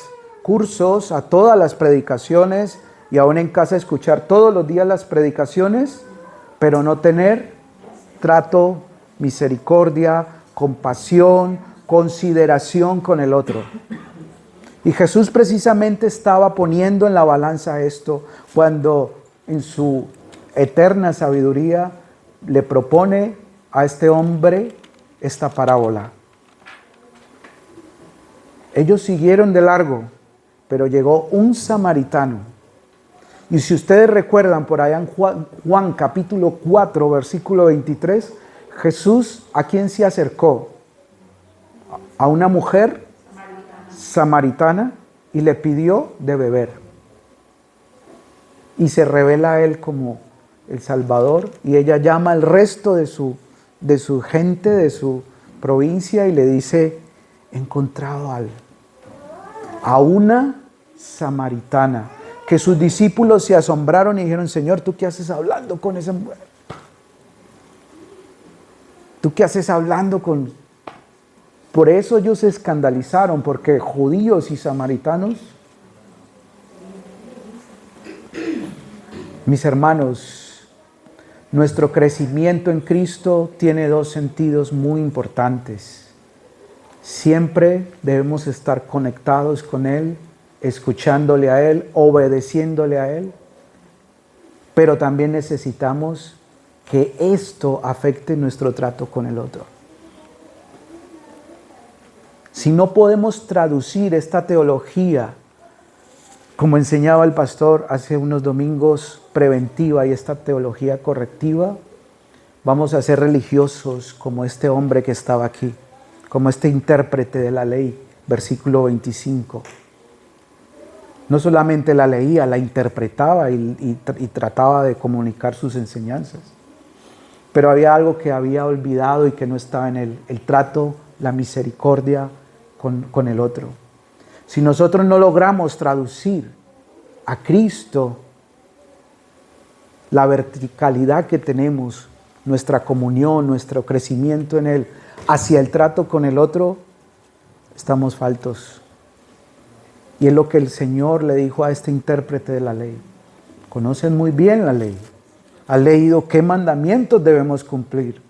cursos, a todas las predicaciones y aún en casa escuchar todos los días las predicaciones, pero no tener trato, misericordia, compasión, consideración con el otro. Y Jesús precisamente estaba poniendo en la balanza esto cuando en su eterna sabiduría le propone a este hombre esta parábola. Ellos siguieron de largo, pero llegó un samaritano. Y si ustedes recuerdan por allá en Juan capítulo 4, versículo 23, Jesús, ¿a quién se acercó? A una mujer samaritana y le pidió de beber. Y se revela a él como el Salvador, y ella llama al resto de su gente, de su provincia, y le dice, he encontrado a una samaritana, que sus discípulos se asombraron y dijeron, Señor, ¿tú qué haces hablando con esa mujer? ¿Tú qué haces hablando con...? Por eso ellos se escandalizaron, porque judíos y samaritanos, mis hermanos, nuestro crecimiento en Cristo tiene dos sentidos muy importantes. Siempre debemos estar conectados con Él, escuchándole a Él, obedeciéndole a Él, pero también necesitamos que esto afecte nuestro trato con el otro. Si no podemos traducir esta teología, como enseñaba el pastor hace unos domingos, preventiva, y esta teología correctiva, vamos a ser religiosos como este hombre que estaba aquí, como este intérprete de la ley, versículo 25. No solamente la leía, la interpretaba y trataba de comunicar sus enseñanzas. Pero había algo que había olvidado y que no estaba en él, el trato, la misericordia con el otro. Si nosotros no logramos traducir a Cristo, la verticalidad que tenemos, nuestra comunión, nuestro crecimiento en Él, hacia el trato con el otro, estamos faltos. Y es lo que el Señor le dijo a este intérprete de la ley. Conocen muy bien la ley. Han leído qué mandamientos debemos cumplir.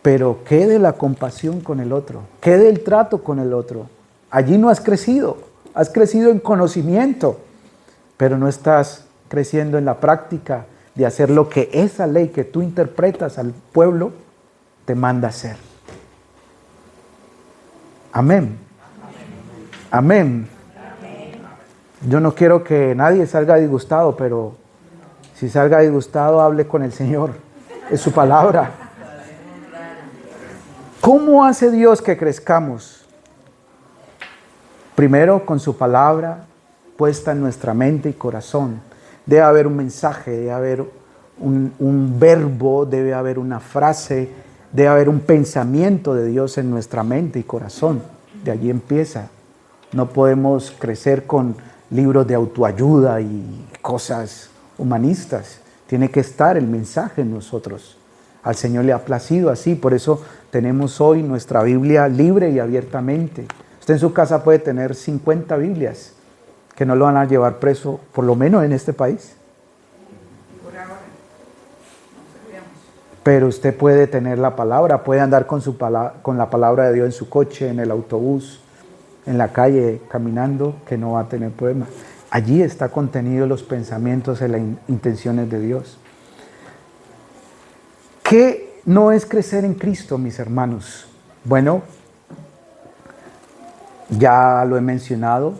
Pero ¿qué de la compasión con el otro? ¿Qué del trato con el otro? Allí no has crecido. Has crecido en conocimiento, pero no estás creciendo en la práctica de hacer lo que esa ley que tú interpretas al pueblo te manda hacer. Amén. Amén. Yo no quiero que nadie salga disgustado, pero si salga disgustado, hable con el Señor. Es su palabra. ¿Cómo hace Dios que crezcamos? Primero, con su palabra puesta en nuestra mente y corazón. Debe haber un mensaje, debe haber un verbo, debe haber una frase, debe haber un pensamiento de Dios en nuestra mente y corazón. De allí empieza. No podemos crecer con libros de autoayuda y cosas humanistas. Tiene que estar el mensaje en nosotros. Al Señor le ha placido así, por eso tenemos hoy nuestra Biblia libre y abiertamente. Usted en su casa puede tener 50 Biblias que no lo van a llevar preso, por lo menos en este país. Por ahora, no sabíamos. Pero usted puede tener la palabra, puede andar con la palabra de Dios en su coche, en el autobús, en la calle, caminando, que no va a tener problema. Allí está contenido los pensamientos y las intenciones de Dios. ¿Qué no es crecer en Cristo, mis hermanos? Bueno, ya lo he mencionado.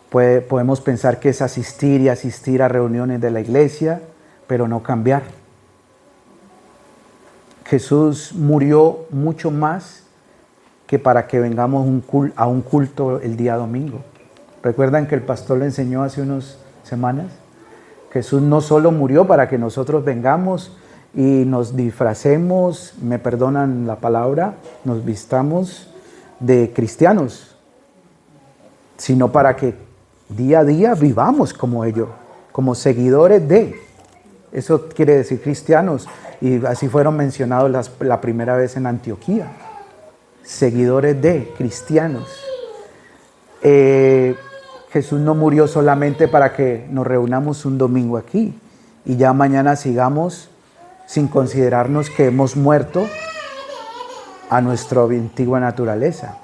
Podemos pensar que es asistir y asistir a reuniones de la iglesia, pero no cambiar. Jesús murió mucho más que para que vengamos a un culto el día domingo. ¿Recuerdan que el pastor le enseñó hace unas semanas? Jesús no solo murió para que nosotros vengamos y nos disfracemos, me perdonan la palabra, nos vistamos de cristianos, sino para que día a día vivamos como ellos, como seguidores de. Eso quiere decir cristianos, y así fueron mencionados la primera vez en Antioquía. Seguidores de cristianos. Jesús no murió solamente para que nos reunamos un domingo aquí y ya mañana sigamos sin considerarnos que hemos muerto a nuestra antigua naturaleza.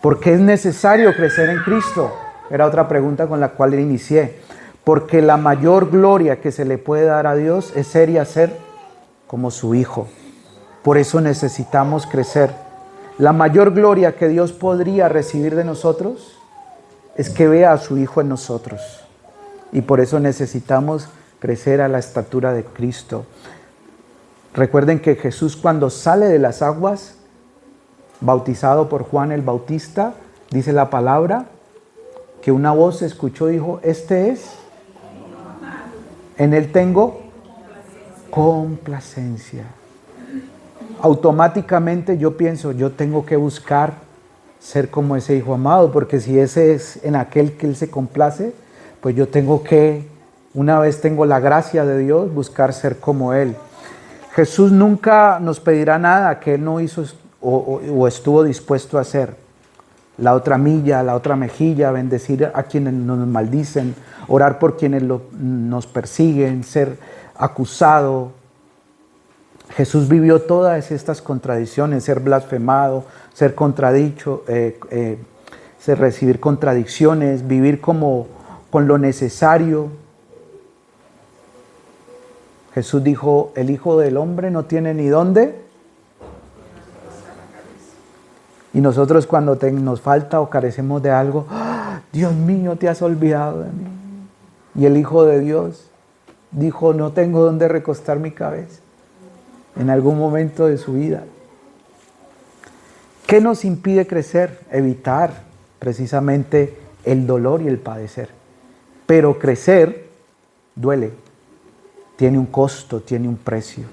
¿Por qué es necesario crecer en Cristo? Era otra pregunta con la cual inicié. Porque la mayor gloria que se le puede dar a Dios es ser y hacer como su Hijo. Por eso necesitamos crecer. La mayor gloria que Dios podría recibir de nosotros es que vea a su Hijo en nosotros. Y por eso necesitamos crecer a la estatura de Cristo. Recuerden que Jesús, cuando sale de las aguas, bautizado por Juan el Bautista, dice la palabra que una voz se escuchó y dijo: este es, en él tengo complacencia. Automáticamente yo pienso, yo tengo que buscar ser como ese Hijo amado, porque si ese es en aquel que él se complace, pues yo tengo que, una vez tengo la gracia de Dios, buscar ser como él. Jesús nunca nos pedirá nada que él no hizo o estuvo dispuesto a hacer. La otra milla, la otra mejilla, bendecir a quienes nos maldicen, orar por quienes nos persiguen, ser acusado. Jesús vivió todas estas contradicciones, ser blasfemado, ser contradicho, recibir contradicciones, vivir con lo necesario. Jesús dijo: el Hijo del Hombre no tiene ni dónde. Y nosotros cuando nos falta o carecemos de algo, ¡oh, Dios mío, te has olvidado de mí! Y el Hijo de Dios dijo: no tengo dónde recostar mi cabeza, en algún momento de su vida. ¿Qué nos impide crecer? Evitar precisamente el dolor y el padecer. Pero crecer duele, tiene un costo, tiene un precio.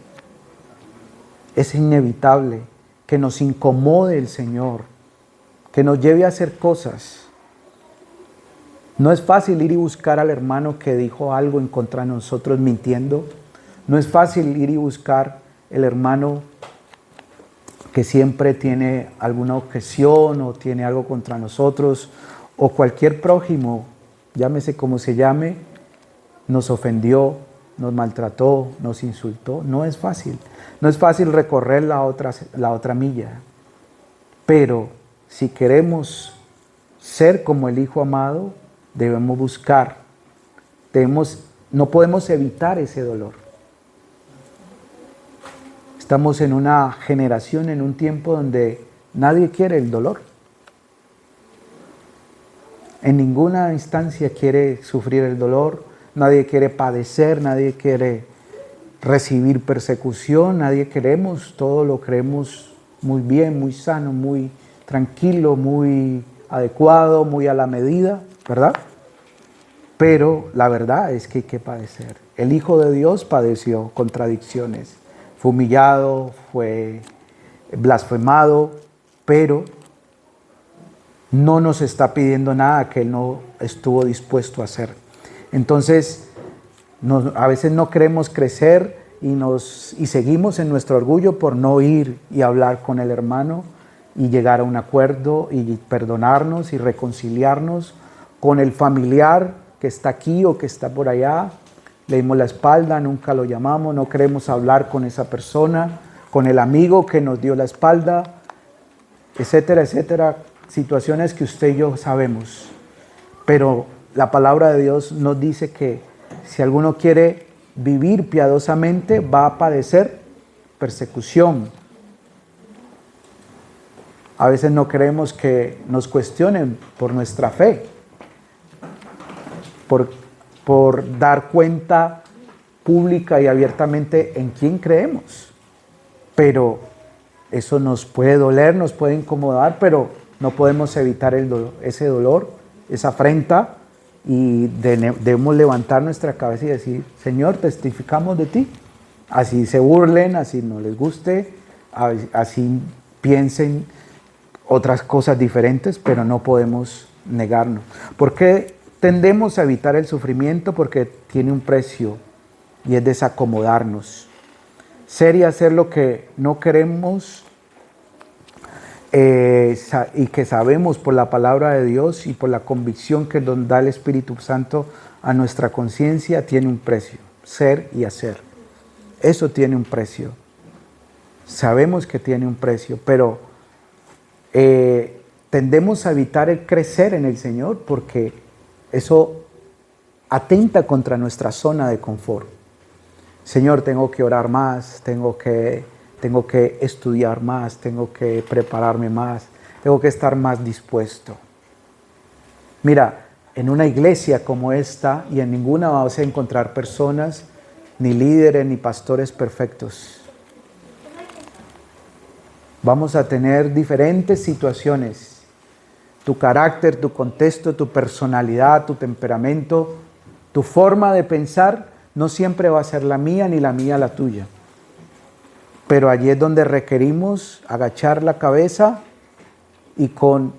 Es inevitable que nos incomode el Señor, que nos lleve a hacer cosas. No es fácil ir y buscar al hermano que dijo algo en contra de nosotros mintiendo. No es fácil ir y buscar el hermano que siempre tiene alguna objeción o tiene algo contra nosotros, o cualquier prójimo, llámese como se llame, nos ofendió, nos maltrató, nos insultó. No es fácil. No es fácil recorrer la otra milla. Pero si queremos ser como el Hijo amado, debemos buscar. No podemos evitar ese dolor. Estamos en una generación, en un tiempo donde nadie quiere el dolor. En ninguna instancia quiere sufrir el dolor, nadie quiere padecer, nadie quiere recibir persecución, nadie queremos, todo lo creemos muy bien, muy sano, muy tranquilo, muy adecuado, muy a la medida, ¿verdad? Pero la verdad es que hay que padecer. El Hijo de Dios padeció contradicciones, fue humillado, fue blasfemado, pero no nos está pidiendo nada que Él no estuvo dispuesto a hacer. Entonces, a veces no queremos crecer y seguimos en nuestro orgullo por no ir y hablar con el hermano y llegar a un acuerdo y perdonarnos y reconciliarnos con el familiar que está aquí o que está por allá. Le dimos la espalda, nunca lo llamamos, no queremos hablar con esa persona, con el amigo que nos dio la espalda, etcétera, etcétera. Situaciones que usted y yo sabemos. Pero la palabra de Dios nos dice que si alguno quiere vivir piadosamente, va a padecer persecución. A veces no queremos que nos cuestionen por nuestra fe, por dar cuenta pública y abiertamente en quién creemos. Pero eso nos puede doler, nos puede incomodar, pero no podemos evitar ese dolor, esa afrenta, y debemos levantar nuestra cabeza y decir: Señor, testificamos de ti. Así se burlen, así no les guste, así piensen otras cosas diferentes, pero no podemos negarnos. ¿Por qué tendemos a evitar el sufrimiento? Porque tiene un precio y es desacomodarnos. Ser y hacer lo que no queremos y que sabemos por la palabra de Dios y por la convicción que nos da el Espíritu Santo a nuestra conciencia, tiene un precio. Ser y hacer. Eso tiene un precio. Sabemos que tiene un precio, pero tendemos a evitar el crecer en el Señor porque eso atenta contra nuestra zona de confort. Señor, tengo que orar más, tengo que estudiar más, tengo que prepararme más, tengo que estar más dispuesto. Mira, en una iglesia como esta y en ninguna vas a encontrar personas, ni líderes, ni pastores perfectos. Vamos a tener diferentes situaciones. Tu carácter, tu contexto, tu personalidad, tu temperamento, tu forma de pensar no siempre va a ser la mía ni la mía la tuya. Pero allí es donde requerimos agachar la cabeza y con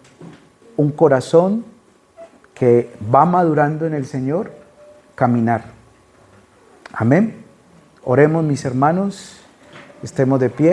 un corazón que va madurando en el Señor, caminar. Amén. Oremos, mis hermanos, estemos de pie.